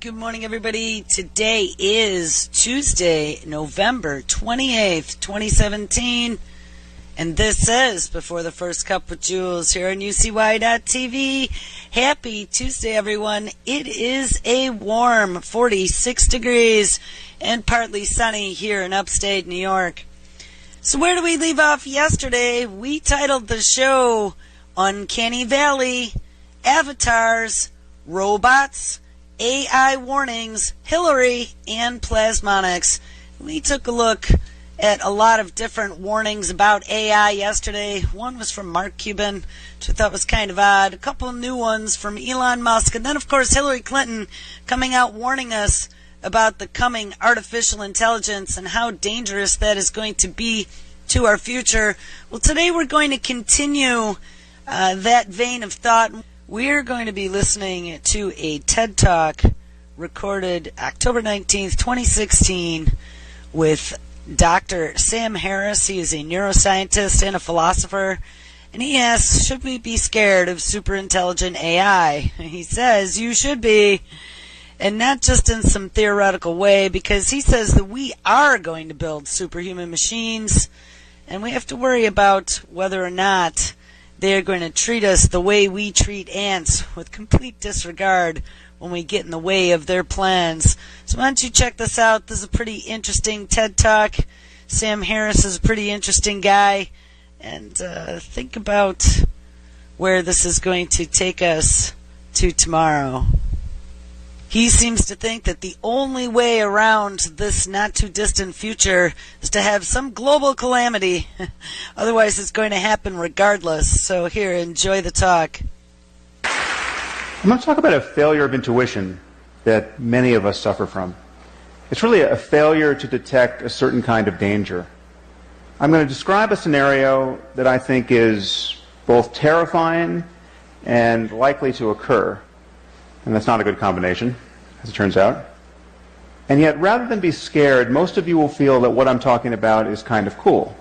Good morning, everybody. Today is Tuesday, November 28th, 2017. And this is Before the First Cup with Jules here on UCY.TV. Happy Tuesday, everyone. It is a warm 46 degrees and partly sunny here in upstate New York. So where do we leave off yesterday? We titled the show Uncanny Valley, Avatars, Robots, AI Warnings, Hillary, and Plasmonics. We took a look at a lot of different warnings about AI yesterday. One was from Mark Cuban, which I thought was kind of odd. A couple of new ones from Elon Musk. And then, of course, Hillary Clinton coming out warning us about the coming artificial intelligence and how dangerous that is going to be to our future. Well, today we're going to continue that vein of thought. We're going to be listening to a TED Talk recorded October 19th, 2016 with Dr. Sam Harris. He is a neuroscientist and a philosopher, and he asks, should we be scared of superintelligent AI? He says, you should be, and not just in some theoretical way, because he says that we are going to build superhuman machines, and we have to worry about whether or not they're going to treat us the way we treat ants, with complete disregard when we get in the way of their plans. So why don't you check this out? This is a pretty interesting TED Talk. Sam Harris is a pretty interesting guy. And think about where this is going to take us to tomorrow. He seems to think that the only way around this not-too-distant future is to have some global calamity. Otherwise, it's going to happen regardless. So here, enjoy the talk. I'm going to talk about a failure of intuition that many of us suffer from. It's really a failure to detect a certain kind of danger. I'm going to describe a scenario that I think is both terrifying and likely to occur. And that's not a good combination, as it turns out. And yet, rather than be scared, most of you will feel that what I'm talking about is kind of cool.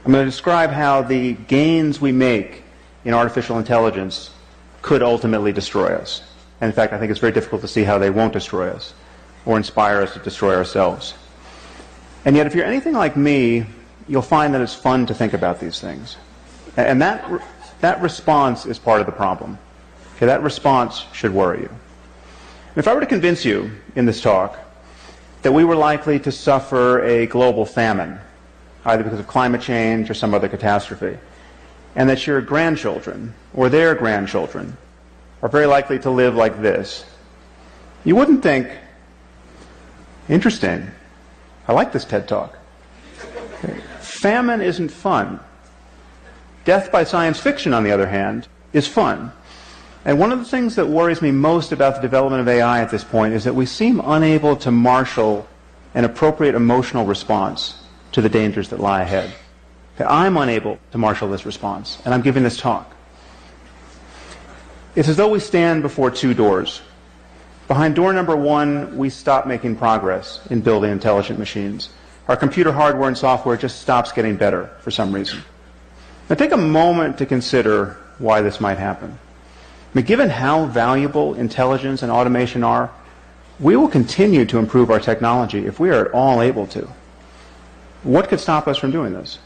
I'm going to describe how the gains we make in artificial intelligence could ultimately destroy us. And in fact, I think it's very difficult to see how they won't destroy us or inspire us to destroy ourselves. And yet, if you're anything like me, you'll find that it's fun to think about these things. And that response is part of the problem. Okay, that response should worry you. If I were to convince you in this talk that we were likely to suffer a global famine, either because of climate change or some other catastrophe, and that your grandchildren or their grandchildren are very likely to live like this, you wouldn't think, interesting, I like this TED Talk. Okay. Famine isn't fun. Death by science fiction, on the other hand, is fun. And one of the things that worries me most about the development of AI at this point is that we seem unable to marshal an appropriate emotional response to the dangers that lie ahead. I'm unable to marshal this response, and I'm giving this talk. It's as though we stand before two doors. Behind door number one, we stop making progress in building intelligent machines. Our computer hardware and software just stops getting better for some reason. Now take a moment to consider why this might happen. I mean, given how valuable intelligence and automation are, we will continue to improve our technology if we are at all able to. What could stop us from doing this?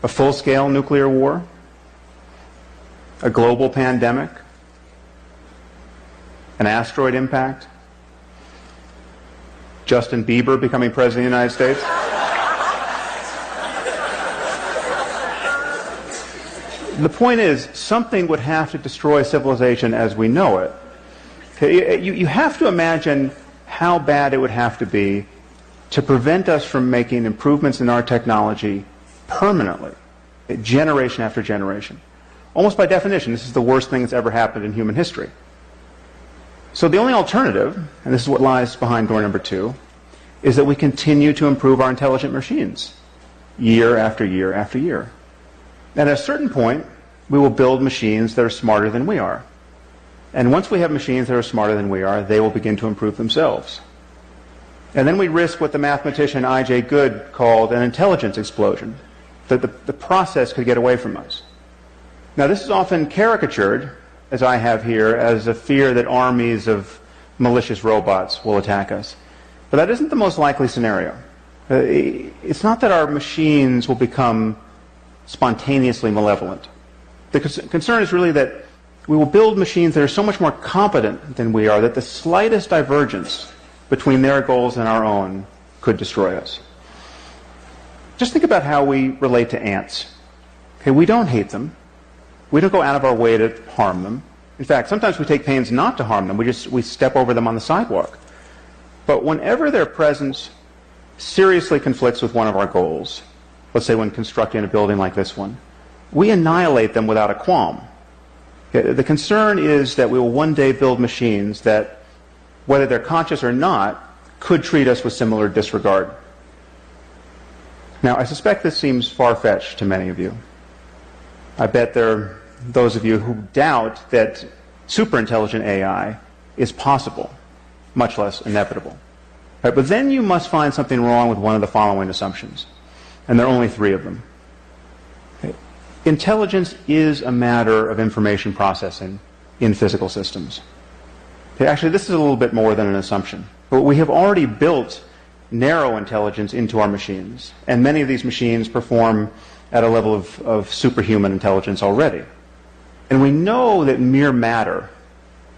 A full-scale nuclear war? A global pandemic? An asteroid impact? Justin Bieber becoming president of the United States? The point is, something would have to destroy civilization as we know it. Okay, you have to imagine how bad it would have to be to prevent us from making improvements in our technology permanently, generation after generation. Almost by definition, this is the worst thing that's ever happened in human history. So the only alternative, and this is what lies behind door number two, is that we continue to improve our intelligent machines year after year after year. And at a certain point, we will build machines that are smarter than we are. And once we have machines that are smarter than we are, they will begin to improve themselves. And then we risk what the mathematician I.J. Good called an intelligence explosion, that the process could get away from us. Now, this is often caricatured, as I have here, as a fear that armies of malicious robots will attack us. But that isn't the most likely scenario. It's not that our machines will become spontaneously malevolent. The concern is really that we will build machines that are so much more competent than we are that the slightest divergence between their goals and our own could destroy us. Just think about how we relate to ants. Okay, we don't hate them. We don't go out of our way to harm them. In fact, sometimes we take pains not to harm them. We step over them on the sidewalk. But whenever their presence seriously conflicts with one of our goals, let's say when constructing a building like this one, we annihilate them without a qualm. Okay, the concern is that we will one day build machines that, whether they're conscious or not, could treat us with similar disregard. Now, I suspect this seems far-fetched to many of you. I bet there are those of you who doubt that superintelligent AI is possible, much less inevitable. Right, but then you must find something wrong with one of the following assumptions, and there are only 3 of them. Okay. Intelligence is a matter of information processing in physical systems. Okay, actually, this is a little bit more than an assumption. But we have already built narrow intelligence into our machines, and many of these machines perform at a level of superhuman intelligence already. And we know that mere matter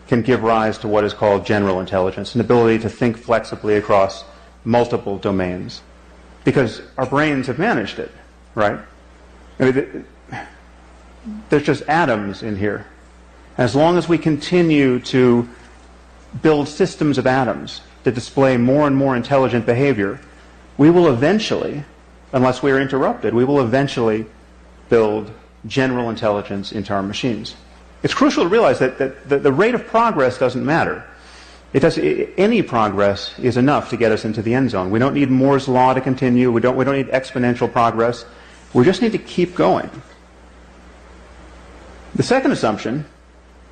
can give rise to what is called general intelligence, an ability to think flexibly across multiple domains, because our brains have managed it, right? I mean, there's just atoms in here. As long as we continue to build systems of atoms that display more and more intelligent behavior, we will eventually, unless we are interrupted, we will eventually build general intelligence into our machines. It's crucial to realize that the rate of progress doesn't matter. Any progress is enough to get us into the end zone. We don't need Moore's law to continue. We don't need exponential progress. We just need to keep going. The second assumption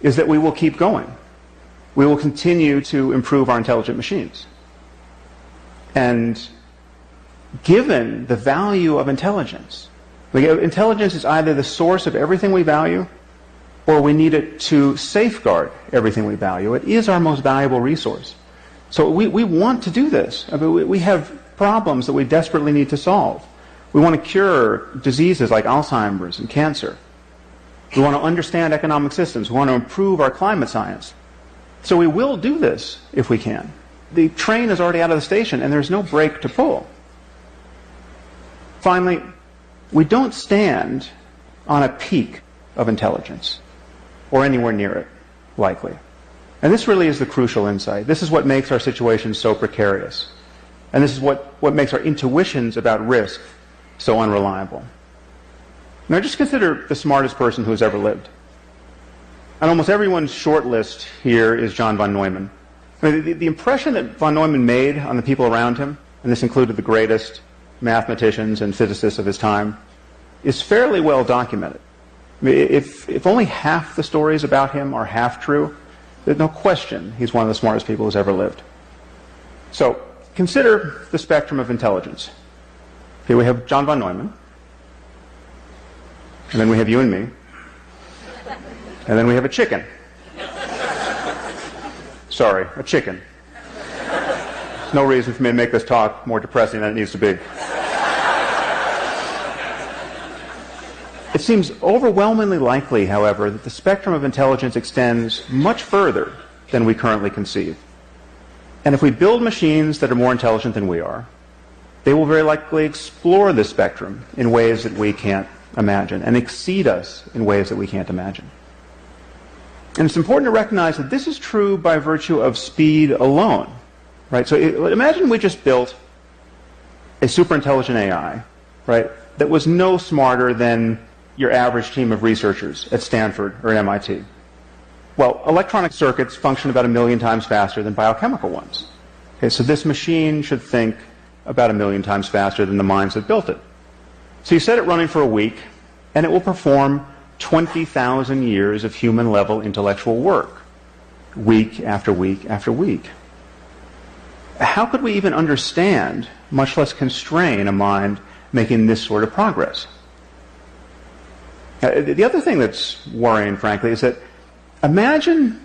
is that we will keep going. We will continue to improve our intelligent machines. And given the value of intelligence, intelligence is either the source of everything we value, or we need it to safeguard everything we value. It is our most valuable resource. So we want to do this. I mean, we have problems that we desperately need to solve. We want to cure diseases like Alzheimer's and cancer. We want to understand economic systems. We want to improve our climate science. So we will do this if we can. The train is already out of the station, and there's no brake to pull. Finally, we don't stand on a peak of intelligence, or anywhere near it, likely. And this really is the crucial insight. This is what makes our situation so precarious. And this is what makes our intuitions about risk so unreliable. Now just consider the smartest person who's ever lived. On almost everyone's short list here is John von Neumann. I mean, the impression that von Neumann made on the people around him, and this included the greatest mathematicians and physicists of his time, is fairly well documented. I mean, if only half the stories about him are half true, there's no question he's one of the smartest people who's ever lived. So consider the spectrum of intelligence. Here we have John von Neumann, and then we have you and me, and then we have a chicken. Sorry, a chicken. There's no reason for me to make this talk more depressing than it needs to be. It seems overwhelmingly likely, however, that the spectrum of intelligence extends much further than we currently conceive. And if we build machines that are more intelligent than we are, they will very likely explore this spectrum in ways that we can't imagine and exceed us in ways that we can't imagine. And it's important to recognize that this is true by virtue of speed alone. Right? So imagine we just built a superintelligent AI, right, that was no smarter than your average team of researchers at Stanford or at MIT. Well, electronic circuits function about 1 million times faster than biochemical ones. Okay, so this machine should think about 1 million times faster than the minds that built it. So you set it running for a week, and it will perform 20,000 years of human-level intellectual work, week after week after week. How could we even understand, much less constrain, a mind making this sort of progress? The other thing that's worrying, frankly, is that imagine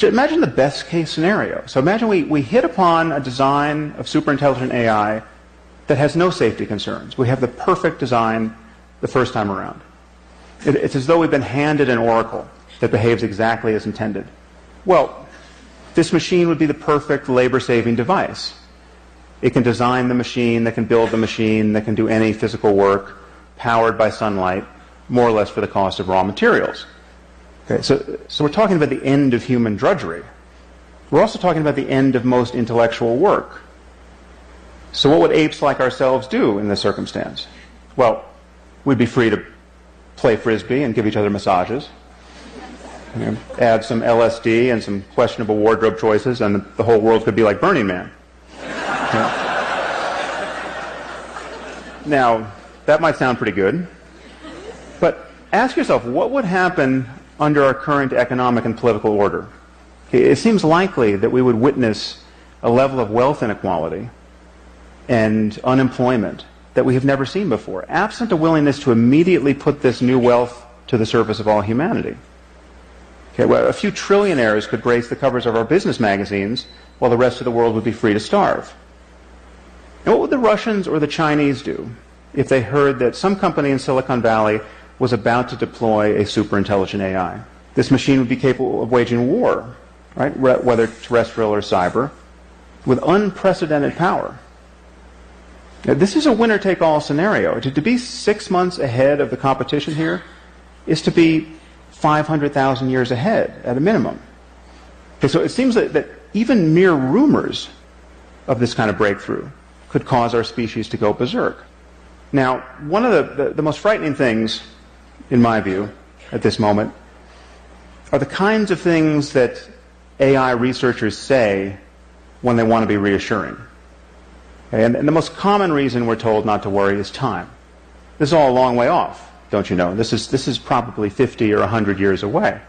Imagine the best case scenario. So imagine we hit upon a design of superintelligent AI that has no safety concerns. We have the perfect design the first time around. It's as though we've been handed an oracle that behaves exactly as intended. Well, this machine would be the perfect labor-saving device. It can design the machine, that can build the machine, that can do any physical work, powered by sunlight, more or less for the cost of raw materials. Okay, so we're talking about the end of human drudgery. We're also talking about the end of most intellectual work. So what would apes like ourselves do in this circumstance? Well, we'd be free to play frisbee and give each other massages. You know, add some LSD and some questionable wardrobe choices, and the whole world could be like Burning Man. Okay. Now, that might sound pretty good, but ask yourself, what would happen under our current economic and political order? Okay, it seems likely that we would witness a level of wealth inequality and unemployment that we have never seen before, absent a willingness to immediately put this new wealth to the service of all humanity. Okay, well, a few trillionaires could grace the covers of our business magazines while the rest of the world would be free to starve. And what would the Russians or the Chinese do if they heard that some company in Silicon Valley was about to deploy a superintelligent AI? This machine would be capable of waging war, right, whether terrestrial or cyber, with unprecedented power. Now, this is a winner-take-all scenario. To be 6 months ahead of the competition here is to be 500,000 years ahead at a minimum. Okay, so it seems that even mere rumors of this kind of breakthrough could cause our species to go berserk. Now, one of the most frightening things, in my view, at this moment, are the kinds of things that AI researchers say when they want to be reassuring. Okay, and the most common reason we're told not to worry is time. This is all a long way off, don't you know? This is probably 50 or 100 years away.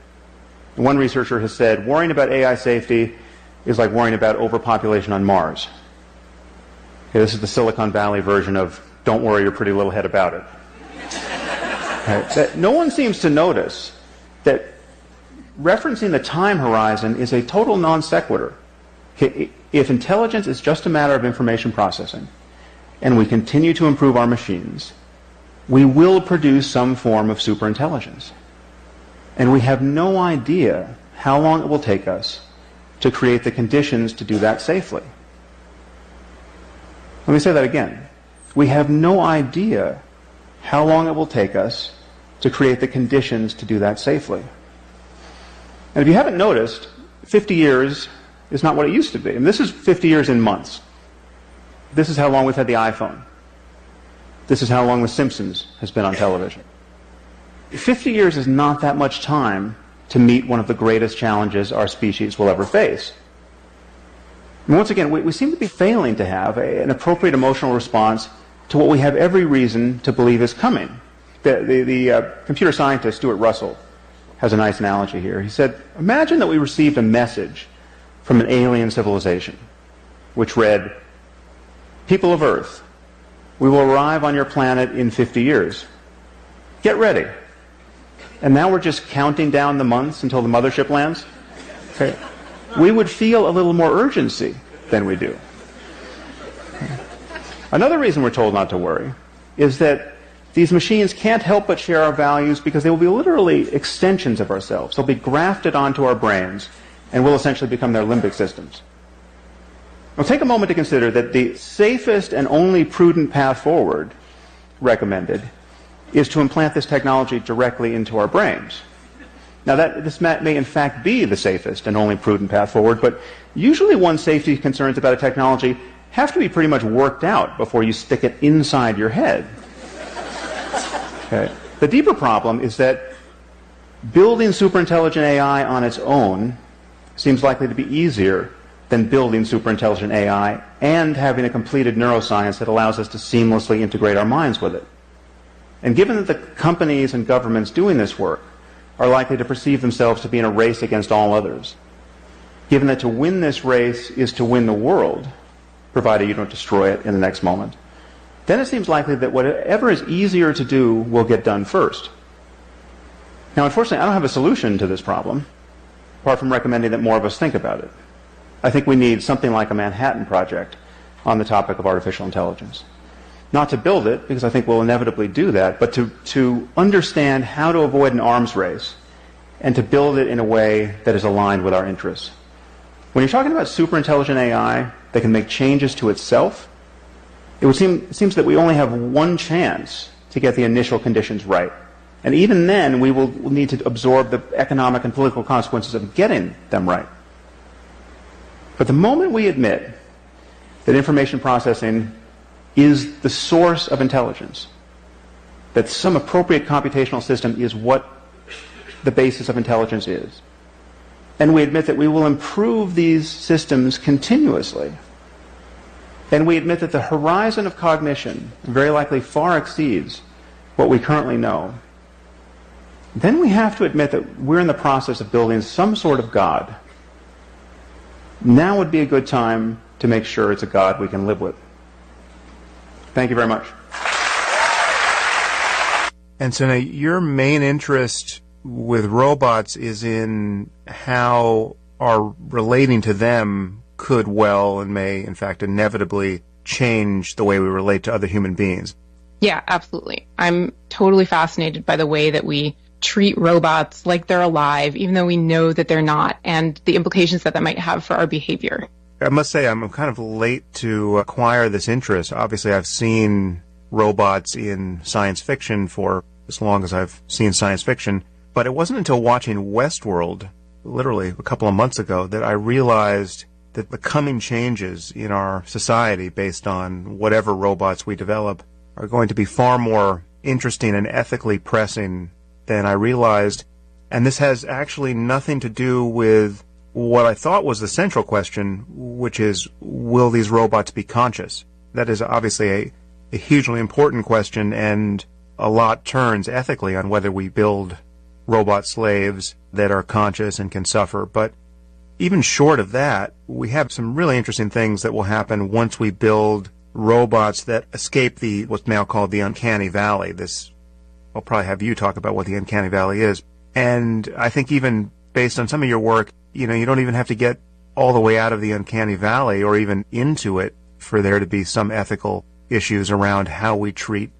And one researcher has said, worrying about AI safety is like worrying about overpopulation on Mars. Okay, this is the Silicon Valley version of don't worry your pretty little head about it. Okay, no one seems to notice that referencing the time horizon is a total non sequitur. Okay, if intelligence is just a matter of information processing, and we continue to improve our machines, we will produce some form of superintelligence. And we have no idea how long it will take us to create the conditions to do that safely. Let me say that again. We have no idea how long it will take us to create the conditions to do that safely. And if you haven't noticed, 50 years is not what it used to be. And this is 50 years in months. This is how long we've had the iPhone. This is how long The Simpsons has been on television. 50 years is not that much time to meet one of the greatest challenges our species will ever face. And once again, we seem to be failing to have an appropriate emotional response to what we have every reason to believe is coming. The computer scientist Stuart Russell has a nice analogy here. He said, imagine that we received a message from an alien civilization which read, "People of Earth, we will arrive on your planet in 50 years. Get ready." And now we're just counting down the months until the mothership lands. Okay. We would feel a little more urgency than we do. Another reason we're told not to worry is that these machines can't help but share our values because they will be literally extensions of ourselves. They'll be grafted onto our brains and will essentially become their limbic systems. Now take a moment to consider that the safest and only prudent path forward recommended is to implant this technology directly into our brains. Now this may in fact be the safest and only prudent path forward, but usually one's safety concerns about a technology have to be pretty much worked out before you stick it inside your head. Okay. The deeper problem is that building superintelligent AI on its own seems likely to be easier than building superintelligent AI and having a completed neuroscience that allows us to seamlessly integrate our minds with it. And given that the companies and governments doing this work are likely to perceive themselves to be in a race against all others, given that to win this race is to win the world, provided you don't destroy it in the next moment, then it seems likely that whatever is easier to do will get done first. Now, unfortunately, I don't have a solution to this problem. apart from recommending that more of us think about it. I think we need something like a Manhattan Project on the topic of artificial intelligence. Not to build it, because I think we'll inevitably do that, but to understand how to avoid an arms race and to build it in a way that is aligned with our interests. When you're talking about superintelligent AI that can make changes to itself, it seems that we only have one chance to get the initial conditions right. And even then, we will need to absorb the economic and political consequences of getting them right. But the moment we admit that information processing is the source of intelligence, that some appropriate computational system is what the basis of intelligence is, and we admit that we will improve these systems continuously, and we admit that the horizon of cognition very likely far exceeds what we currently know, then we have to admit that we're in the process of building some sort of God. Now would be a good time to make sure it's a God we can live with. Thank you very much. And so now your main interest with robots is in how our relating to them could well and may, in fact, inevitably change the way we relate to other human beings. Yeah, absolutely. I'm totally fascinated by the way that we treat robots like they're alive, even though we know that they're not, and the implications that might have for our behavior. I must say I'm kind of late to acquire this interest. Obviously, I've seen robots in science fiction for as long as I've seen science fiction, but it wasn't until watching Westworld, literally a couple of months ago, that I realized that the coming changes in our society based on whatever robots we develop are going to be far more interesting and ethically pressing than I realized. And this has actually nothing to do with what I thought was the central question, which is, will these robots be conscious? That is obviously a hugely important question, and a lot turns ethically on whether we build robot slaves that are conscious and can suffer. But even short of that, we have some really interesting things that will happen once we build robots that escape what's now called the uncanny valley. I'll probably have you talk about what the uncanny valley is. And I think even based on some of your work, you don't even have to get all the way out of the uncanny valley or even into it for there to be some ethical issues around how we treat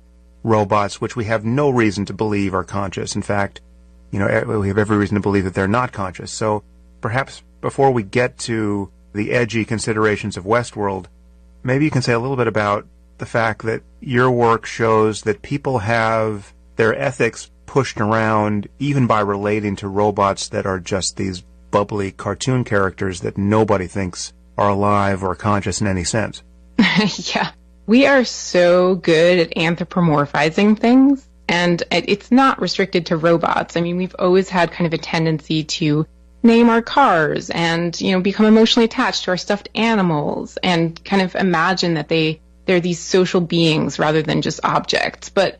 robots, which we have no reason to believe are conscious. In fact, we have every reason to believe that they're not conscious. So perhaps before we get to the edgy considerations of Westworld, maybe you can say a little bit about the fact that your work shows that people have their ethics pushed around even by relating to robots that are just these bubbly cartoon characters that nobody thinks are alive or conscious in any sense. Yeah. We are so good at anthropomorphizing things, and it's not restricted to robots. I mean, we've always had kind of a tendency to name our cars and, become emotionally attached to our stuffed animals and kind of imagine that they're these social beings rather than just objects. But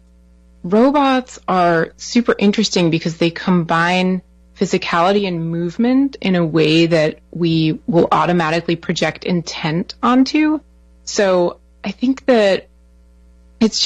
robots are super interesting because they combine physicality and movement in a way that we will automatically project intent onto. So I think that it's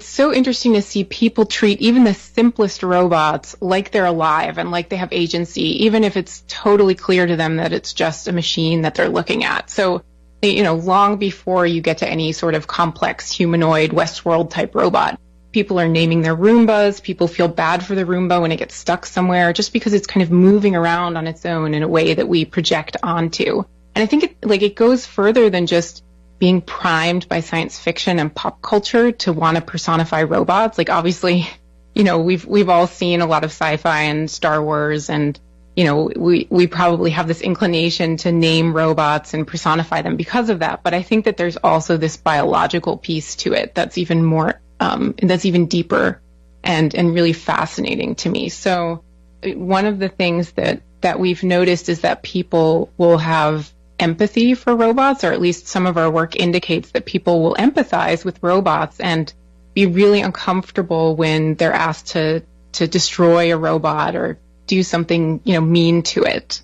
so interesting to see people treat even the simplest robots like they're alive and like they have agency, even if it's totally clear to them that it's just a machine that they're looking at. So, long before you get to any sort of complex humanoid Westworld type robot, people are naming their Roombas. People feel bad for the Roomba when it gets stuck somewhere just because it's kind of moving around on its own in a way that we project onto. And I think it goes further than just being primed by science fiction and pop culture to want to personify robots. Like, obviously, we've all seen a lot of sci-fi and Star Wars, and, we probably have this inclination to name robots and personify them because of that. But I think that there's also this biological piece to it that's even more, that's even deeper and really fascinating to me. So one of the things that we've noticed is that people will have empathy for robots, or at least some of our work indicates that people will empathize with robots and be really uncomfortable when they're asked to destroy a robot or do something, mean to it,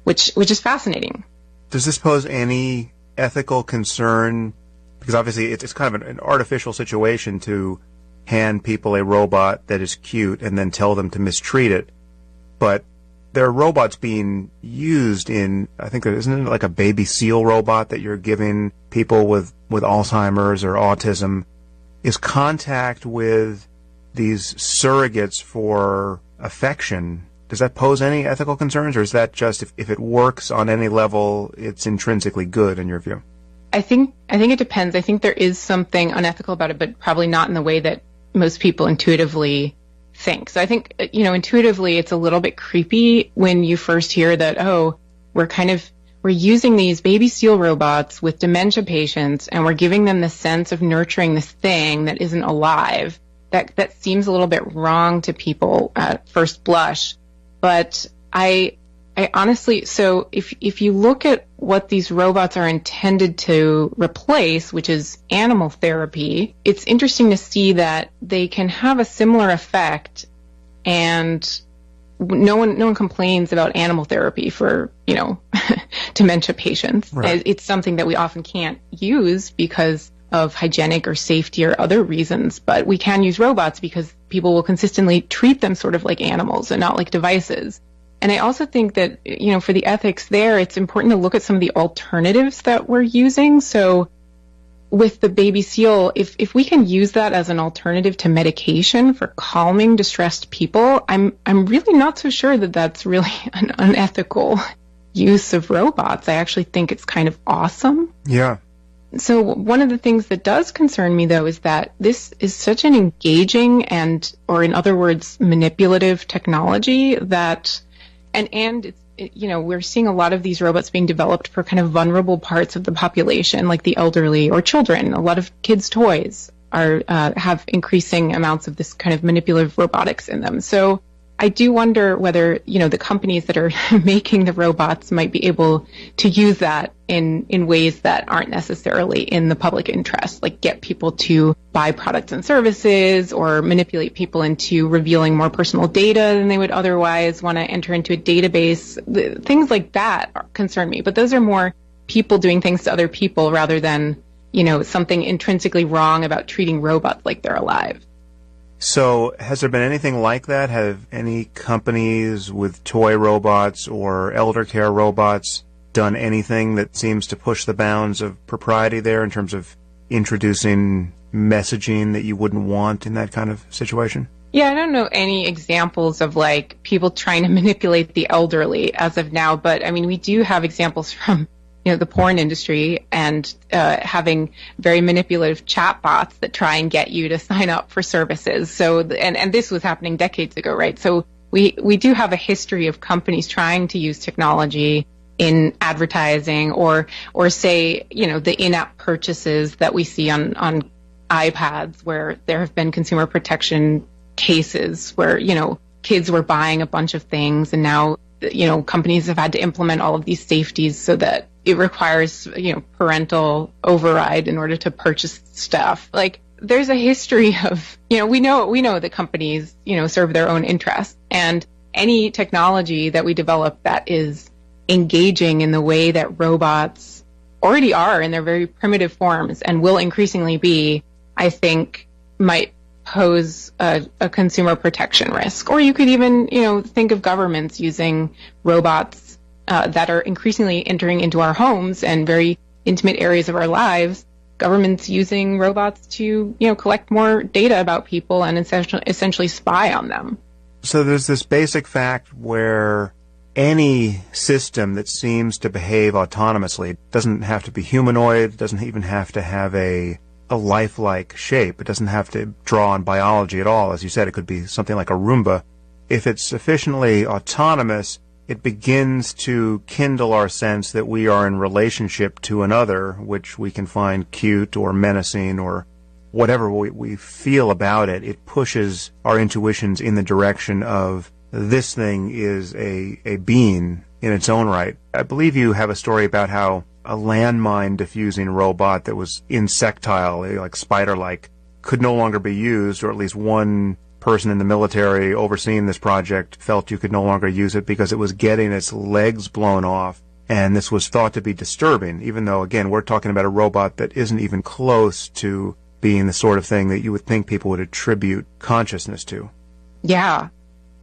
which is fascinating. Does this pose any ethical concern? Because obviously it's kind of an artificial situation to hand people a robot that is cute and then tell them to mistreat it. But there are robots being used in, I think, isn't it like a baby seal robot that you're giving people with Alzheimer's or autism? Is contact with these surrogates for affection, does that pose any ethical concerns, or is that just if it works on any level, it's intrinsically good in your view? I think it depends. I think there is something unethical about it, but probably not in the way that most people intuitively think. So I think, intuitively it's a little bit creepy when you first hear that, oh, we're using these baby seal robots with dementia patients and we're giving them the sense of nurturing this thing that isn't alive. That seems a little bit wrong to people at first blush. But I honestly, so if you look at what these robots are intended to replace, which is animal therapy, it's interesting to see that they can have a similar effect, and no one complains about animal therapy for, dementia patients. Right. It's something that we often can't use because of hygienic or safety or other reasons, but we can use robots because people will consistently treat them sort of like animals and not like devices. And I also think that, for the ethics there, it's important to look at some of the alternatives that we're using. So with the baby seal, if we can use that as an alternative to medication for calming distressed people, I'm really not so sure that that's really an unethical use of robots. I actually think it's kind of awesome. Yeah. So one of the things that does concern me, though, is that this is such an engaging or in other words, manipulative technology that, and it's, we're seeing a lot of these robots being developed for kind of vulnerable parts of the population, like the elderly or children. A lot of kids' toys have increasing amounts of this kind of manipulative robotics in them. So I do wonder whether, the companies that are making the robots might be able to use that in ways that aren't necessarily in the public interest, like get people to buy products and services or manipulate people into revealing more personal data than they would otherwise want to enter into a database. Things like that concern me, but those are more people doing things to other people rather than, something intrinsically wrong about treating robots like they're alive. So has there been anything like that? Have any companies with toy robots or elder care robots done anything that seems to push the bounds of propriety there in terms of introducing messaging that you wouldn't want in that kind of situation? Yeah, I don't know any examples of people trying to manipulate the elderly as of now, but I mean, we do have examples from the porn industry and having very manipulative chatbots that try and get you to sign up for services. So, and this was happening decades ago, right? So we do have a history of companies trying to use technology in advertising or say, the in-app purchases that we see on iPads where there have been consumer protection cases where, kids were buying a bunch of things and now, companies have had to implement all of these safeties so that it requires, parental override in order to purchase stuff. There's a history of, we know that companies, serve their own interests, and any technology that we develop that is engaging in the way that robots already are in their very primitive forms and will increasingly be, I think might pose a consumer protection risk. Or you could even, think of governments using robots that are increasingly entering into our homes and very intimate areas of our lives. Governments using robots to, collect more data about people and essentially spy on them. So there's this basic fact where any system that seems to behave autonomously doesn't have to be humanoid, doesn't even have to have a lifelike shape. It doesn't have to draw on biology at all. As you said, it could be something like a Roomba. If it's sufficiently autonomous, it begins to kindle our sense that we are in relationship to another, which we can find cute or menacing or whatever we feel about it. It pushes our intuitions in the direction of this thing is a being in its own right. I believe you have a story about how a landmine diffusing robot that was insectile, like spider-like, could no longer be used, or at least one person in the military overseeing this project felt you could no longer use it because it was getting its legs blown off, and this was thought to be disturbing, even though, again, we're talking about a robot that isn't even close to being the sort of thing that you would think people would attribute consciousness to. Yeah.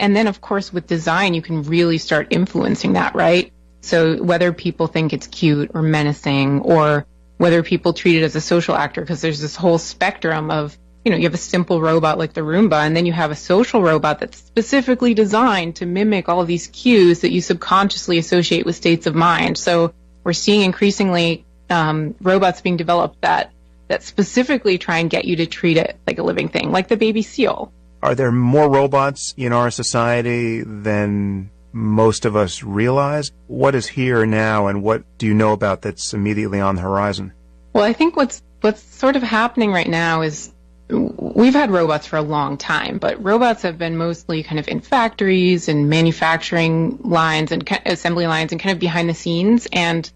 And then, of course, with design, you can really start influencing that, right? So whether people think it's cute or menacing, or whether people treat it as a social actor, because there's this whole spectrum of, you have a simple robot like the Roomba, and then you have a social robot that's specifically designed to mimic all of these cues that you subconsciously associate with states of mind. So we're seeing increasingly robots being developed that specifically try and get you to treat it like a living thing, like the baby seal. Are there more robots in our society than most of us realize? What is here now, and what do you know about that's immediately on the horizon? Well, I think what's sort of happening right now is we've had robots for a long time, but robots have been mostly kind of in factories and manufacturing lines and assembly lines and kind of behind the scenes. And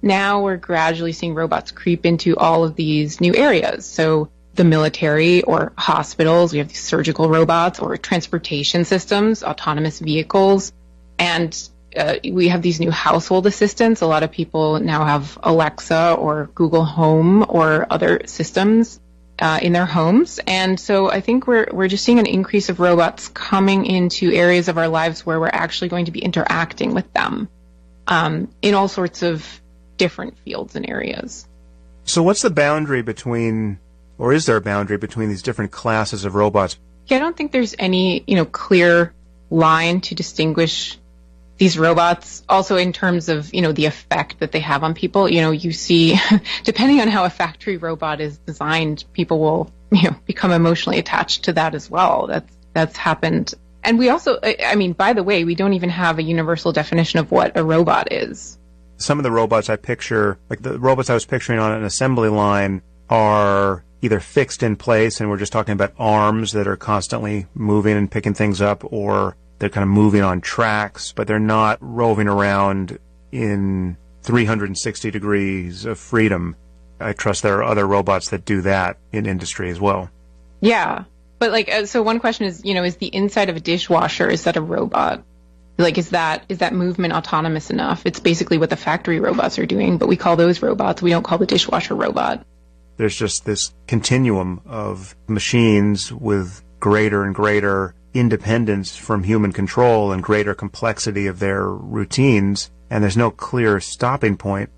now we're gradually seeing robots creep into all of these new areas. So the military or hospitals, we have these surgical robots, or transportation systems, autonomous vehicles. And we have these new household assistants. A lot of people now have Alexa or Google Home or other systems in their homes. And so I think we're just seeing an increase of robots coming into areas of our lives where we're actually going to be interacting with them in all sorts of different fields and areas. So what's the boundary between, or is there a boundary between these different classes of robots? Yeah, I don't think there's any, clear line to distinguish these robots. Also in terms of, the effect that they have on people. You see, depending on how a factory robot is designed, people will, become emotionally attached to that as well. That's happened. And we also, by the way, we don't even have a universal definition of what a robot is. Some of the robots I picture, like the robots I was picturing on an assembly line, are either fixed in place, and we're just talking about arms that are constantly moving and picking things up, or they're kind of moving on tracks, but they're not roving around in 360 degrees of freedom. I trust there are other robots that do that in industry as well. Yeah. But so one question is, is the inside of a dishwasher, is that a robot? Is that movement autonomous enough? It's basically what the factory robots are doing, but we call those robots. We don't call the dishwasher robot. There's just this continuum of machines with greater and greater independence from human control and greater complexity of their routines, and there's no clear stopping point.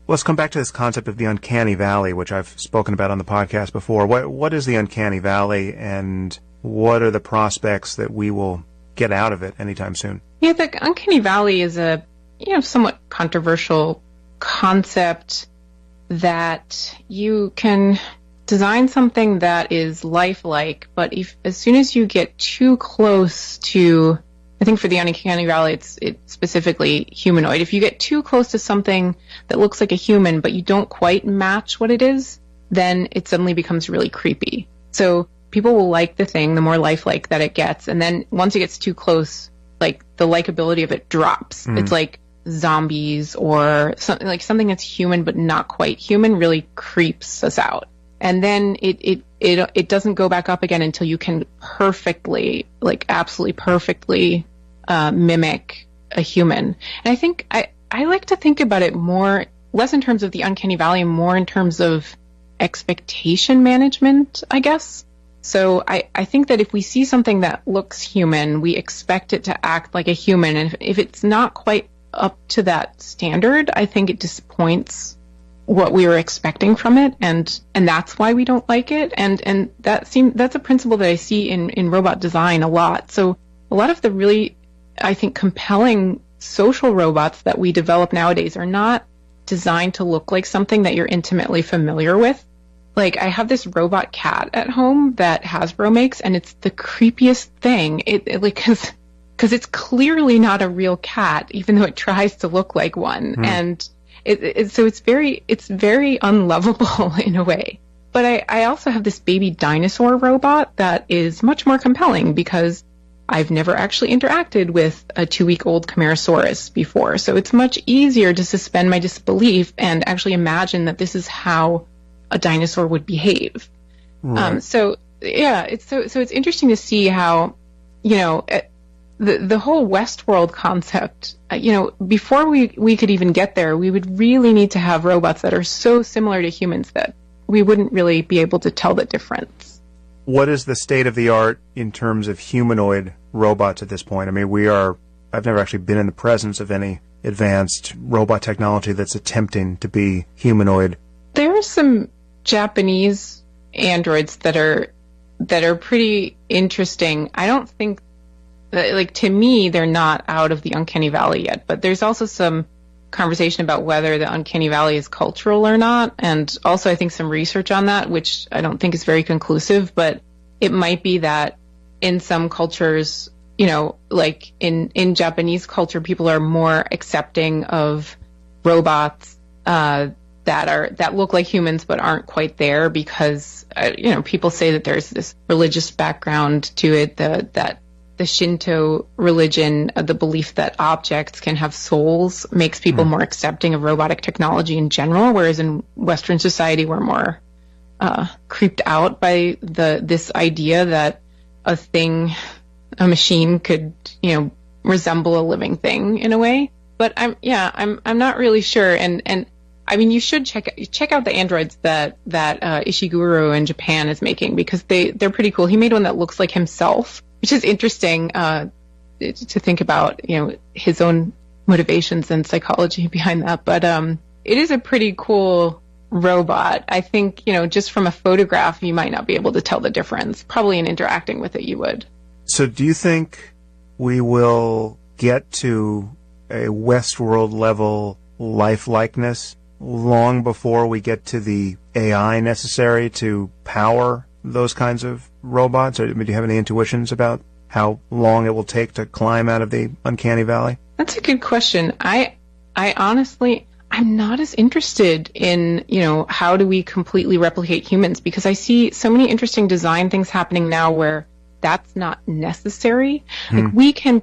Let's come back to this concept of the uncanny valley, which I've spoken about on the podcast before. What is the uncanny valley, and what are the prospects that we will get out of it anytime soon? Yeah, the uncanny valley is a somewhat controversial concept that you can design something that is lifelike, but as soon as you get too close to, I think for the uncanny valley, it's specifically humanoid. If you get too close to something that looks like a human, but you don't quite match what it is, then it suddenly becomes really creepy. So people will like the thing the more lifelike that it gets, and then once it gets too close, the likability of it drops. It's like zombies or something that's human but not quite human really creeps us out. And then it doesn't go back up again until you can perfectly, absolutely perfectly mimic a human. And I think I like to think about it more, less in terms of the uncanny valley, more in terms of expectation management, I guess. So I think that if we see something that looks human, we expect it to act like a human. And if it's not quite up to that standard, I think it disappoints what we were expecting from it, and that's why we don't like it. And that's a principle that I see in robot design a lot. So a lot of the really, I think, compelling social robots that we develop nowadays are not designed to look like something that you're intimately familiar with. I have this robot cat at home that Hasbro makes, and it's the creepiest thing. Because it's clearly not a real cat, even though it tries to look like one. And so it's very unlovable in a way. But I also have this baby dinosaur robot that is much more compelling because I've never actually interacted with a 2-week-old Camarasaurus before. So it's much easier to suspend my disbelief and actually imagine that this is how a dinosaur would behave. Right. So it's interesting to see how, the whole Westworld concept, before we could even get there, we would really need to have robots that are so similar to humans that we wouldn't really be able to tell the difference. what is the state of the art in terms of humanoid robots at this point? I mean, I've never actually been in the presence of any advanced robot technology that's attempting to be humanoid. There are some Japanese androids that are pretty interesting. I don't think that, like, to me, they're not out of the uncanny valley yet, but there's also some conversation about whether the uncanny valley is cultural or not, and also I think some research on that, which I don't think is very conclusive, but it might be that in some cultures, you know, like in Japanese culture, people are more accepting of robots that look like humans but aren't quite there because you know, people say that there's this religious background to it, that the Shinto religion, the belief that objects can have souls, makes people more accepting of robotic technology in general, whereas in Western society we're more creeped out by this idea that a machine could, you know, resemble a living thing in a way. But I'm not really sure. And I mean, you should check out the androids that Ishiguro in Japan is making, because they're pretty cool. He made one that looks like himself, which is interesting to think about, you know, his own motivations and psychology behind that. But it is a pretty cool robot. I think, you know, just from a photograph, you might not be able to tell the difference. Probably in interacting with it, you would. So do you think we will get to a Westworld level lifelikeness long before we get to the AI necessary to power those kinds of robots? Or, I mean, do you have any intuitions about how long it will take to climb out of the uncanny valley? That's a good question. I honestly, I'm not as interested in, you know, how do we completely replicate humans, because I see so many interesting design things happening now where that's not necessary. Like we can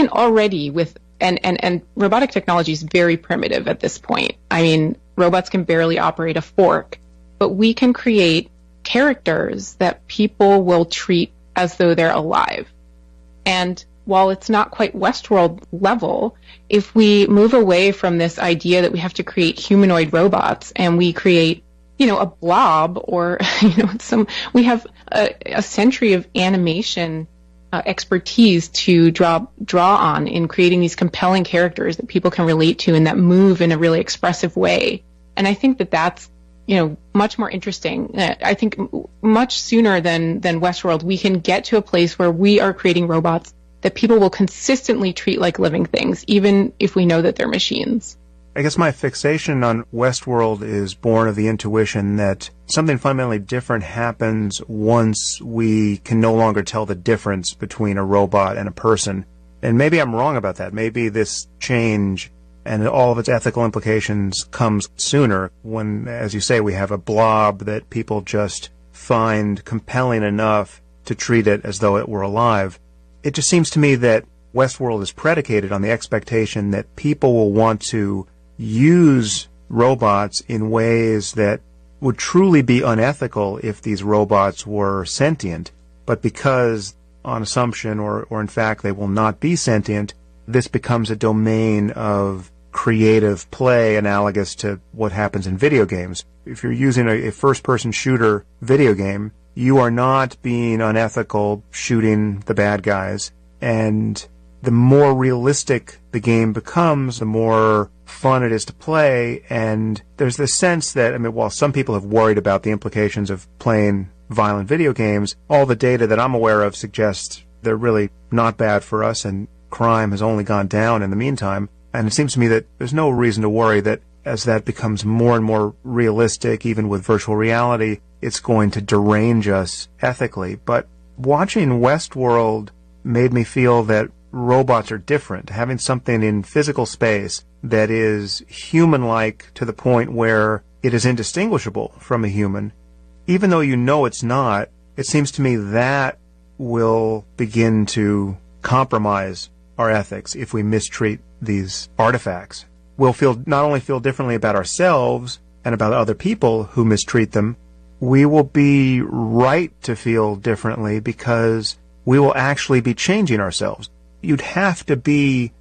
already with, and robotic technology is very primitive at this point. I mean, robots can barely operate a fork, but we can create characters that people will treat as though they're alive. And while it's not quite Westworld level, if we move away from this idea that we have to create humanoid robots and we create, you know, a blob or, you know, we have a century of animation expertise to draw on in creating these compelling characters that people can relate to and that move in a really expressive way. And I think that that's, you know, much more interesting. I think much sooner than Westworld, we can get to a place where we are creating robots that people will consistently treat like living things, even if we know that they're machines. I guess my fixation on Westworld is born of the intuition that something fundamentally different happens once we can no longer tell the difference between a robot and a person. And maybe I'm wrong about that. Maybe this change and all of its ethical implications comes sooner when, as you say, we have a blob that people just find compelling enough to treat it as though it were alive. It just seems to me that Westworld is predicated on the expectation that people will want to use robots in ways that would truly be unethical if these robots were sentient. But because, on assumption or in fact, they will not be sentient, this becomes a domain of creative play analogous to what happens in video games. If you're using a first-person shooter video game, you are not being unethical shooting the bad guys. And the more realistic the game becomes, the more fun it is to play. And there's this sense that, I mean, while some people have worried about the implications of playing violent video games, all the data that I'm aware of suggests they're really not bad for us, and crime has only gone down in the meantime. And it seems to me that there's no reason to worry that as that becomes more and more realistic, even with virtual reality, it's going to derange us ethically. But watching Westworld made me feel that robots are different. Having something in physical space that is human-like to the point where it is indistinguishable from a human, even though you know it's not, it seems to me that will begin to compromise our ethics if we mistreat these artifacts. We'll not only feel differently about ourselves and about other people who mistreat them, we will be right to feel differently because we will actually be changing ourselves. You'd have to be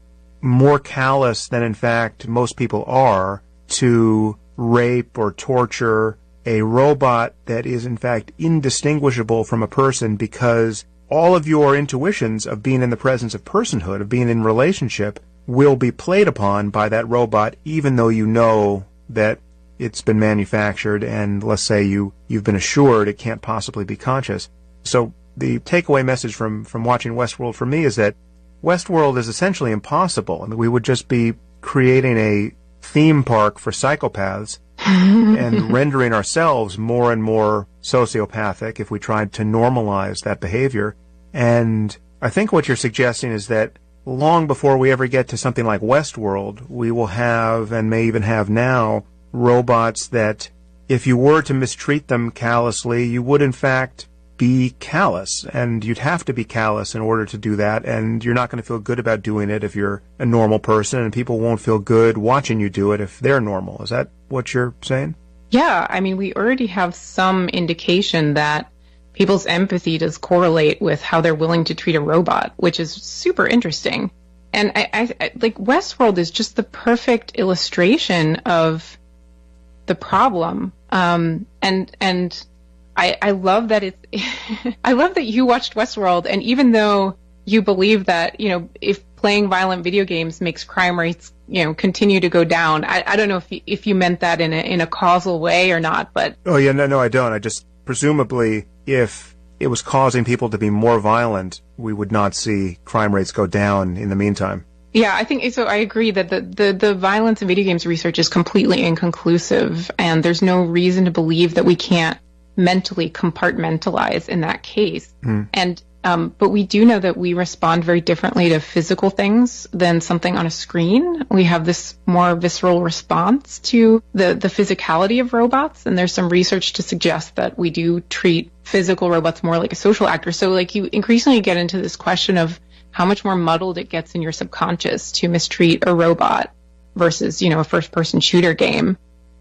more callous than, in fact, most people are to rape or torture a robot that is in fact indistinguishable from a person, because all of your intuitions of being in the presence of personhood, of being in relationship, will be played upon by that robot, even though you know that it's been manufactured and let's say you've been assured it can't possibly be conscious. So the takeaway message from watching Westworld for me is that Westworld is essentially impossible. I mean, we would just be creating a theme park for psychopaths and rendering ourselves more and more sociopathic if we tried to normalize that behavior. And I think what you're suggesting is that long before we ever get to something like Westworld, we will have, and may even have now, robots that, if you were to mistreat them callously, you would in fact be callous, and you'd have to be callous in order to do that, and you're not going to feel good about doing it if you're a normal person, and people won't feel good watching you do it if they're normal. Is that what you're saying? Yeah, I mean, we already have some indication that people's empathy does correlate with how they're willing to treat a robot, which is super interesting. And I like, Westworld is just the perfect illustration of the problem. And I love that it's, I love that you watched Westworld, and even though you believe that, you know, if playing violent video games makes crime rates, you know, continue to go down, I don't know if you meant that in a causal way or not, but. Oh yeah, no, I don't. I just, presumably, if it was causing people to be more violent, we would not see crime rates go down in the meantime. Yeah, I think so. I agree that the violence in video games research is completely inconclusive, and there's no reason to believe that we can't mentally compartmentalize in that case. And but we do know that we respond very differently to physical things than something on a screen. We have this more visceral response to the physicality of robots, and there's some research to suggest that we do treat physical robots more like a social actor. So like, you increasingly get into this question of how much more muddled it gets in your subconscious to mistreat a robot versus, you know, a first-person shooter game.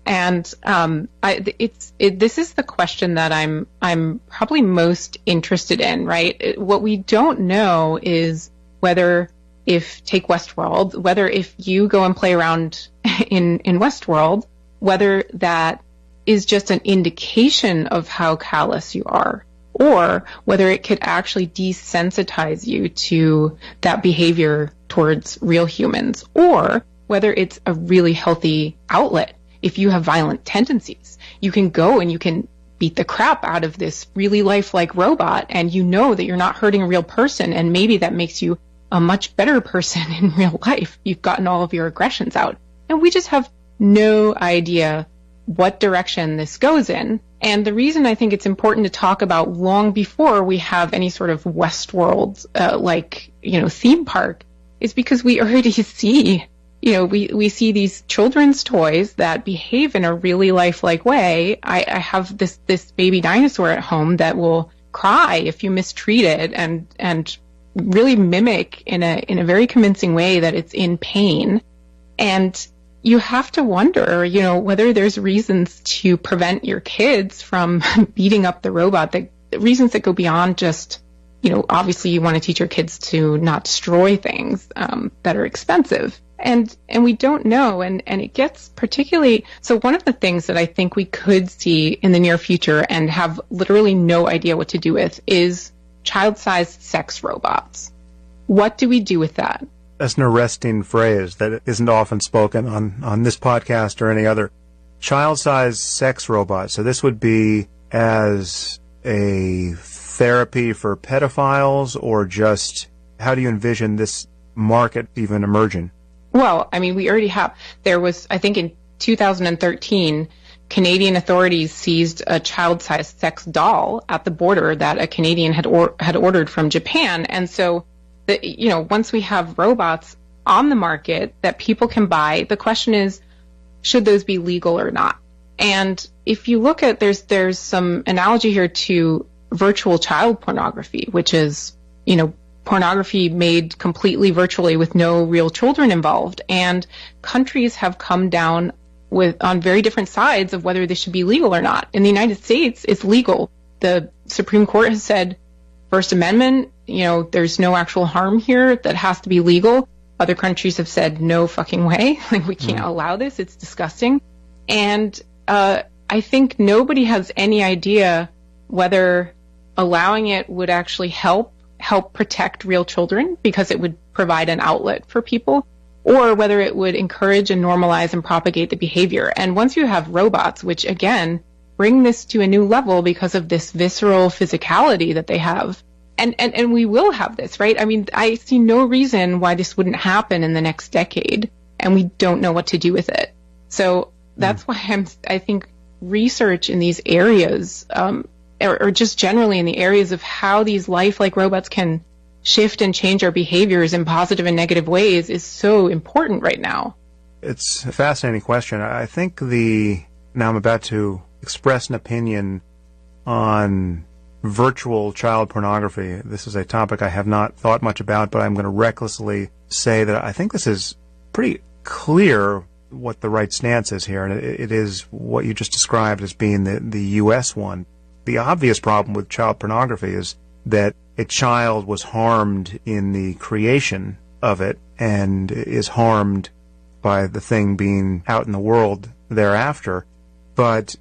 And this is the question that I'm probably most interested in, right? What we don't know is whether, take Westworld, whether if you go and play around in Westworld, whether that is just an indication of how callous you are, or whether it could actually desensitize you to that behavior towards real humans, or whether it's a really healthy outlet. If you have violent tendencies, you can go and you can beat the crap out of this really lifelike robot, and you know that you're not hurting a real person, and maybe that makes you a much better person in real life. You've gotten all of your aggressions out. And we just have no idea what direction this goes in. And the reason I think it's important to talk about long before we have any sort of Westworld, theme park, is because we already see, we see these children's toys that behave in a really lifelike way. I have this baby dinosaur at home that will cry if you mistreat it, and really mimic in a very convincing way that it's in pain. And you have to wonder, whether there's reasons to prevent your kids from beating up the robot, reasons that go beyond just, obviously you want to teach your kids to not destroy things that are expensive. And we don't know, and it gets particularly, so one of the things that I think we could see in the near future and have literally no idea what to do with is child-sized sex robots. What do we do with that? That's an arresting phrase that isn't often spoken on this podcast or any other. Child-sized sex robots. So this would be as a therapy for pedophiles, or just how do you envision this market even emerging? Well, I mean, we already have. There was, I think in 2013, Canadian authorities seized a child-sized sex doll at the border that a Canadian had ordered from Japan. And so, once we have robots on the market that people can buy, the question is, should those be legal or not? And if you look at, there's some analogy here to virtual child pornography, which is, pornography made completely virtually with no real children involved. And countries have come down on very different sides of whether this should be legal or not. In the United States, it's legal. The Supreme Court has said, First Amendment, there's no actual harm here, that has to be legal. Other countries have said, no fucking way. Like, we can't allow this. It's disgusting. And I think nobody has any idea whether allowing it would actually help protect real children because it would provide an outlet for people, or whether it would encourage and normalize and propagate the behavior. And once you have robots, which again bring this to a new level because of this visceral physicality that they have, and we will have this, right? I mean, I see no reason why this wouldn't happen in the next decade, and we don't know what to do with it. So that's why I think research in these areas, or just generally in the areas of how these lifelike robots can shift and change our behaviors in positive and negative ways, is so important right now. It's a fascinating question. I think now I'm about to express an opinion on virtual child pornography. This is a topic I have not thought much about, but I'm going to recklessly say that I think this is pretty clear what the right stance is here, and it is what you just described as being the U.S. one. The obvious problem with child pornography is that a child was harmed in the creation of it and is harmed by the thing being out in the world thereafter. But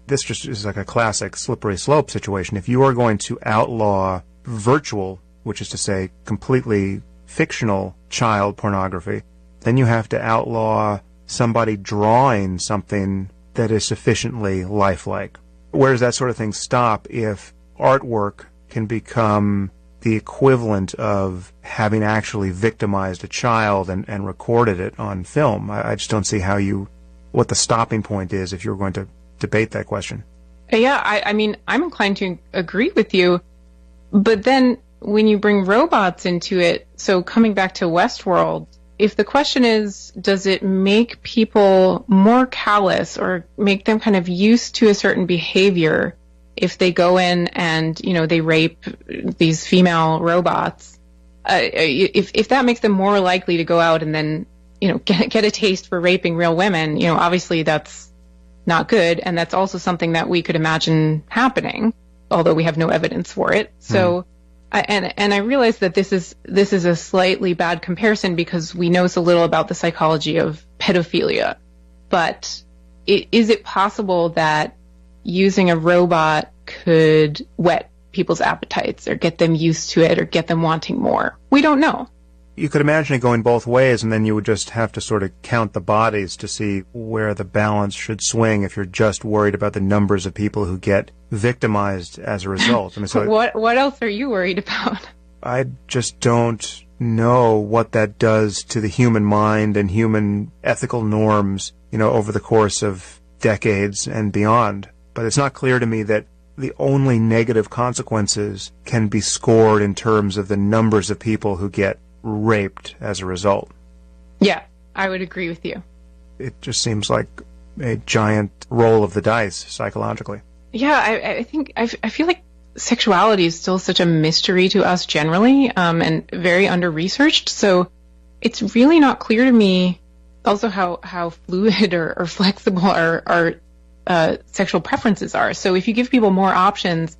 this just is like a classic slippery slope situation. If you are going to outlaw virtual, which is to say completely fictional child pornography, then you have to outlaw somebody drawing something that is sufficiently lifelike. Where does that sort of thing stop if artwork can become the equivalent of having actually victimized a child and recorded it on film? I just don't see what the stopping point is if you're going to debate that question. Yeah, I mean, I'm inclined to agree with you, but then when you bring robots into it, so coming back to Westworld, if the question is, does it make people more callous or make them kind of used to a certain behavior if they go in and, they rape these female robots? If that makes them more likely to go out and then, get a taste for raping real women, obviously that's not good. And that's also something that we could imagine happening, although we have no evidence for it. So, and I realize that this is a slightly bad comparison because we know so little about the psychology of pedophilia. But is it possible that using a robot could whet people's appetites or get them used to it or get them wanting more? We don't know. You could imagine it going both ways, and then you would just have to sort of count the bodies to see where the balance should swing if you're just worried about the numbers of people who get victimized as a result. I mean, so what else are you worried about? I just don't know what that does to the human mind and human ethical norms, over the course of decades and beyond. But it's not clear to me that the only negative consequences can be scored in terms of the numbers of people who get raped as a result. Yeah, I would agree with you. It just seems like a giant roll of the dice psychologically. Yeah, I feel like sexuality is still such a mystery to us generally, and very under-researched. So it's really not clear to me also how fluid or flexible our sexual preferences are. So if you give people more options,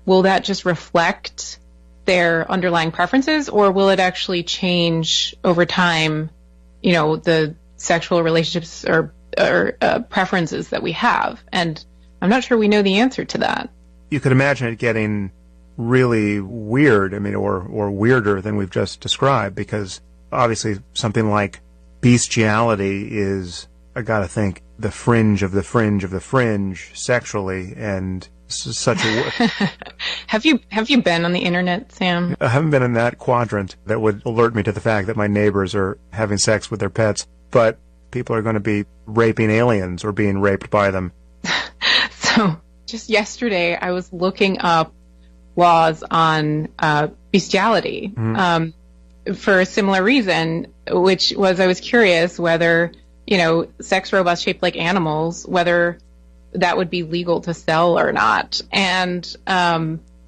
will that just reflect their underlying preferences, or will it actually change over time, the sexual relationships or preferences that we have? And I'm not sure we know the answer to that. You could imagine it getting really weird, or weirder than we've just described, because obviously something like bestiality is, I gotta think, the fringe of the fringe of the fringe sexually, and such a... Have you been on the internet, Sam? I haven't been in that quadrant that would alert me to the fact that my neighbors are having sex with their pets, but people are going to be raping aliens or being raped by them. So, just yesterday, I was looking up laws on bestiality for a similar reason, which was I was curious whether, sex robots shaped like animals, whether that would be legal to sell or not. And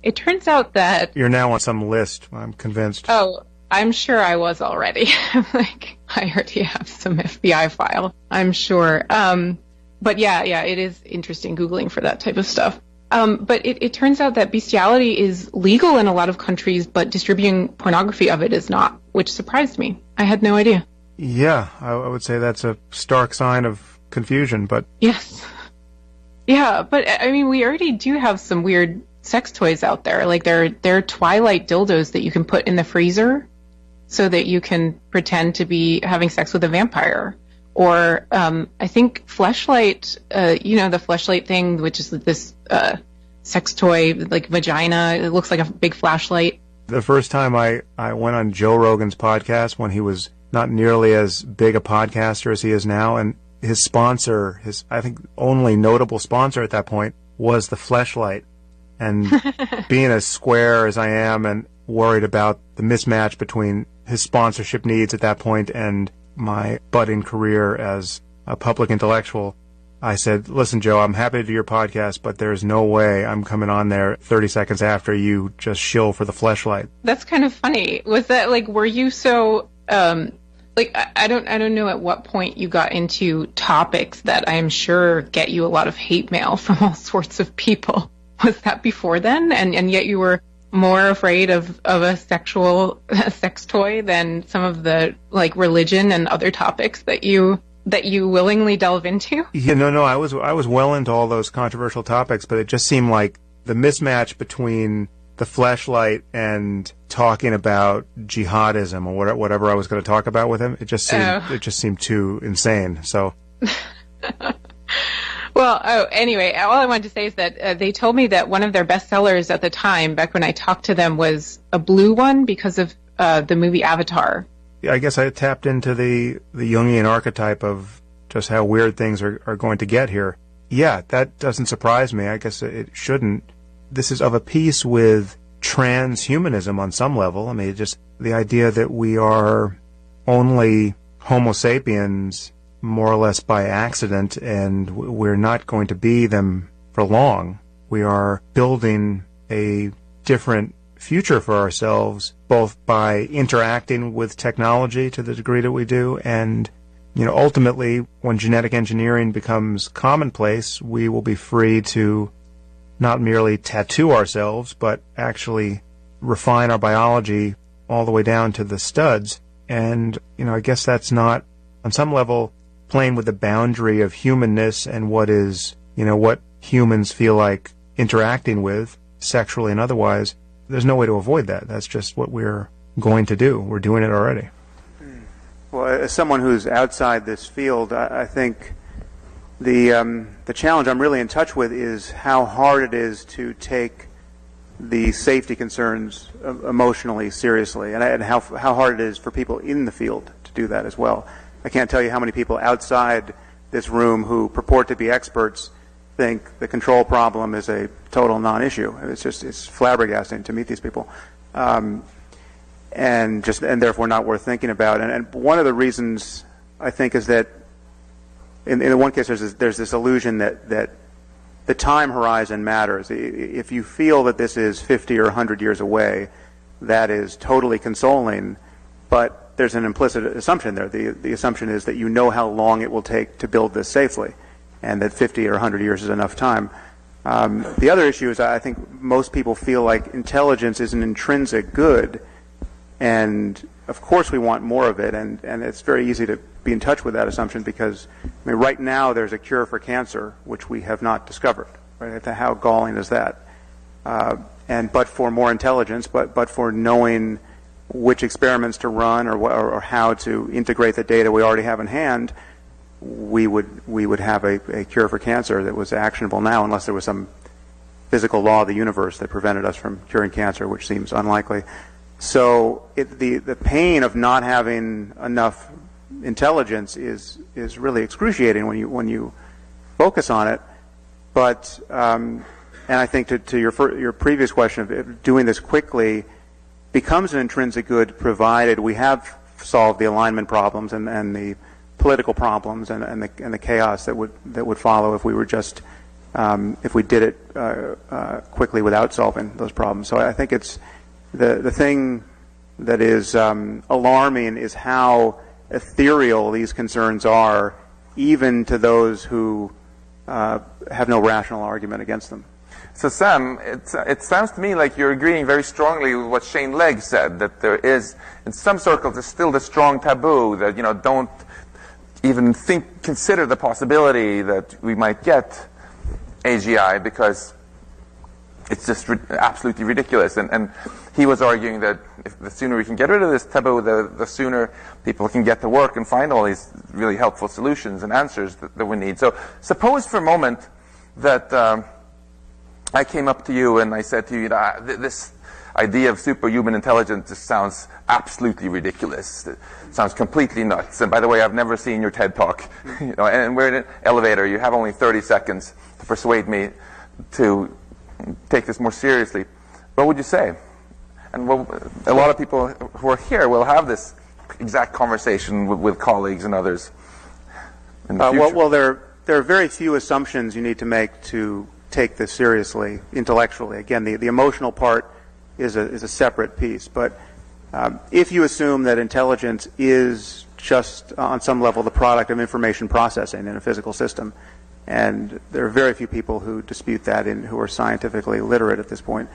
it turns out that... You're now on some list, I'm convinced. Oh, I'm sure I was already. I already have some FBI file, I'm sure. But yeah, it is interesting Googling for that type of stuff. But it turns out that bestiality is legal in a lot of countries, but distributing pornography of it is not, which surprised me. I had no idea. Yeah, I would say that's a stark sign of confusion, but... Yes. Yeah, but I mean, we already do have some weird sex toys out there. Like there are Twilight dildos that you can put in the freezer so that you can pretend to be having sex with a vampire. Or I think Fleshlight, the Fleshlight thing, which is this sex toy, like vagina. It looks like a big flashlight. The first time I went on Joe Rogan's podcast when he was not nearly as big a podcaster as he is now, and his sponsor, I think only notable sponsor at that point, was the Fleshlight. And being as square as I am and worried about the mismatch between his sponsorship needs at that point and my budding career as a public intellectual, I said, listen, Joe, I'm happy to do your podcast, but there's no way I'm coming on there 30 seconds after you just shill for the Fleshlight. That's kind of funny. Was that were you so, I don't know at what point you got into topics that I am sure get you a lot of hate mail from all sorts of people. Was that before then? And yet you were more afraid of a sex toy than some of the religion and other topics that you willingly delve into? Yeah, no, I was well into all those controversial topics, but it just seemed like the mismatch between the Fleshlight and talking about jihadism or whatever I was going to talk about with him, it just seemed too insane. So. Well, anyway, all I wanted to say is that they told me that one of their bestsellers at the time, back when I talked to them, was a blue one because of the movie Avatar. Yeah, I guess I tapped into the Jungian archetype of just how weird things are going to get here. Yeah, that doesn't surprise me. I guess it shouldn't. This is of a piece with transhumanism on some level. I mean, just the idea that we are only Homo sapiens more or less by accident, and we're not going to be them for long. We are building a different future for ourselves, both by interacting with technology to the degree that we do, and ultimately, when genetic engineering becomes commonplace, we will be free to not merely tattoo ourselves, but actually refine our biology all the way down to the studs. And, I guess that's not, on some level, playing with the boundary of humanness and what is, what humans feel like interacting with, sexually and otherwise. There's no way to avoid that. That's just what we're going to do. We're doing it already. Well, as someone who's outside this field, I think the challenge I'm really in touch with is how hard it is to take the safety concerns emotionally seriously, and how hard it is for people in the field to do that as well. I can't tell you how many people outside this room who purport to be experts think the control problem is a total non-issue. It's flabbergasting to meet these people, and therefore not worth thinking about. And one of the reasons I think is that in the one case there's this illusion that the time horizon matters. If you feel that this is 50 or 100 years away, that is totally consoling, but there's an implicit assumption there. The assumption is that you know how long it will take to build this safely, and that 50 or 100 years is enough time. The other issue is I think most people feel like intelligence is an intrinsic good, and of course we want more of it, and it's very easy to be in touch with that assumption because right now there's a cure for cancer, which we have not discovered. Right? How galling is that? But for more intelligence, but for knowing which experiments to run or how to integrate the data we already have in hand, we would have a cure for cancer that was actionable now, unless there was some physical law of the universe that prevented us from curing cancer, which seems unlikely. So the pain of not having enough intelligence is really excruciating when you focus on it. But and I think to your previous question of doing this quickly becomes an intrinsic good, provided we have solved the alignment problems and the political problems and the chaos that would follow if we were just if we did it quickly without solving those problems. So I think it's the thing that is alarming is how ethereal these concerns are, even to those who have no rational argument against them. So Sam, it sounds to me like you're agreeing very strongly with what Shane Legg said, that there is, in some circles, there's still the strong taboo that, don't even consider the possibility that we might get AGI because it's just absolutely ridiculous. And he was arguing that the sooner we can get rid of this taboo, the sooner people can get to work and find all these really helpful solutions and answers that we need. So suppose for a moment that I came up to you and I said to you, this idea of superhuman intelligence just sounds absolutely ridiculous. It sounds completely nuts. And by the way, I've never seen your TED Talk. And we're in an elevator. You have only 30 seconds to persuade me to take this more seriously. What would you say? And a lot of people who are here will have this exact conversation with colleagues and others in the future. Well, there are very few assumptions you need to make to take this seriously intellectually. Again, the emotional part is a separate piece. But if you assume that intelligence is just on some level the product of information processing in a physical system, and there are very few people who dispute that who are scientifically literate at this point,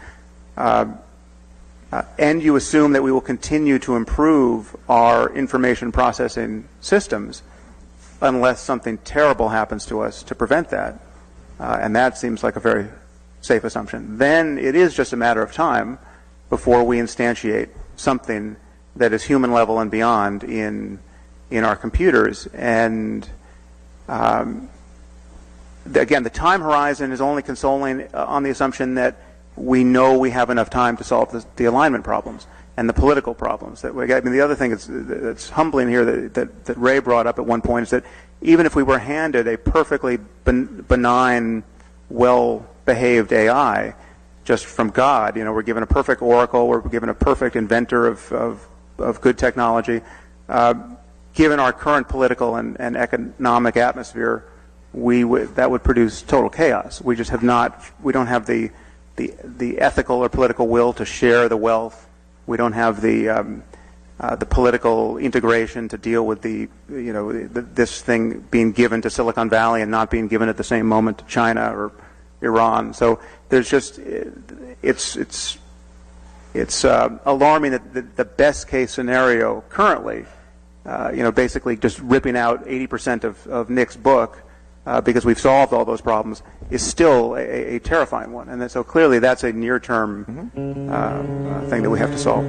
and you assume that we will continue to improve our information processing systems unless something terrible happens to us to prevent that, and that seems like a very safe assumption, then it is just a matter of time before we instantiate something that is human level and beyond in our computers. And again, the time horizon is only consoling on the assumption that we know we have enough time to solve the alignment problems and the political problems. The other thing that's humbling here that Ray brought up at one point is that even if we were handed a perfectly benign, well-behaved AI just from God, we're given a perfect oracle, we're given a perfect inventor of good technology, given our current political and economic atmosphere, that would produce total chaos. We just we don't have the ethical or political will to share the wealth. We don't have the political integration to deal with this thing being given to Silicon Valley and not being given at the same moment to China or Iran. So there's just it's alarming that the best case scenario currently, basically just ripping out 80% of Nick's book because we've solved all those problems, is still a terrifying one. And so clearly that's a near-term thing that we have to solve.